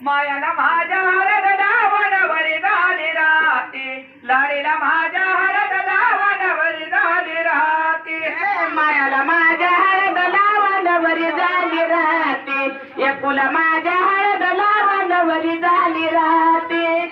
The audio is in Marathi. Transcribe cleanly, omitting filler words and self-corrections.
मायाला माझ्या हळद लावणवरी झाली राहते लाडीला माझ्या हळद लावणवरी झाली राहते मायाला माझ्या हळद लावणवरी झाली राहते एकुला माझ्या हळद लावणवरी झाली राहते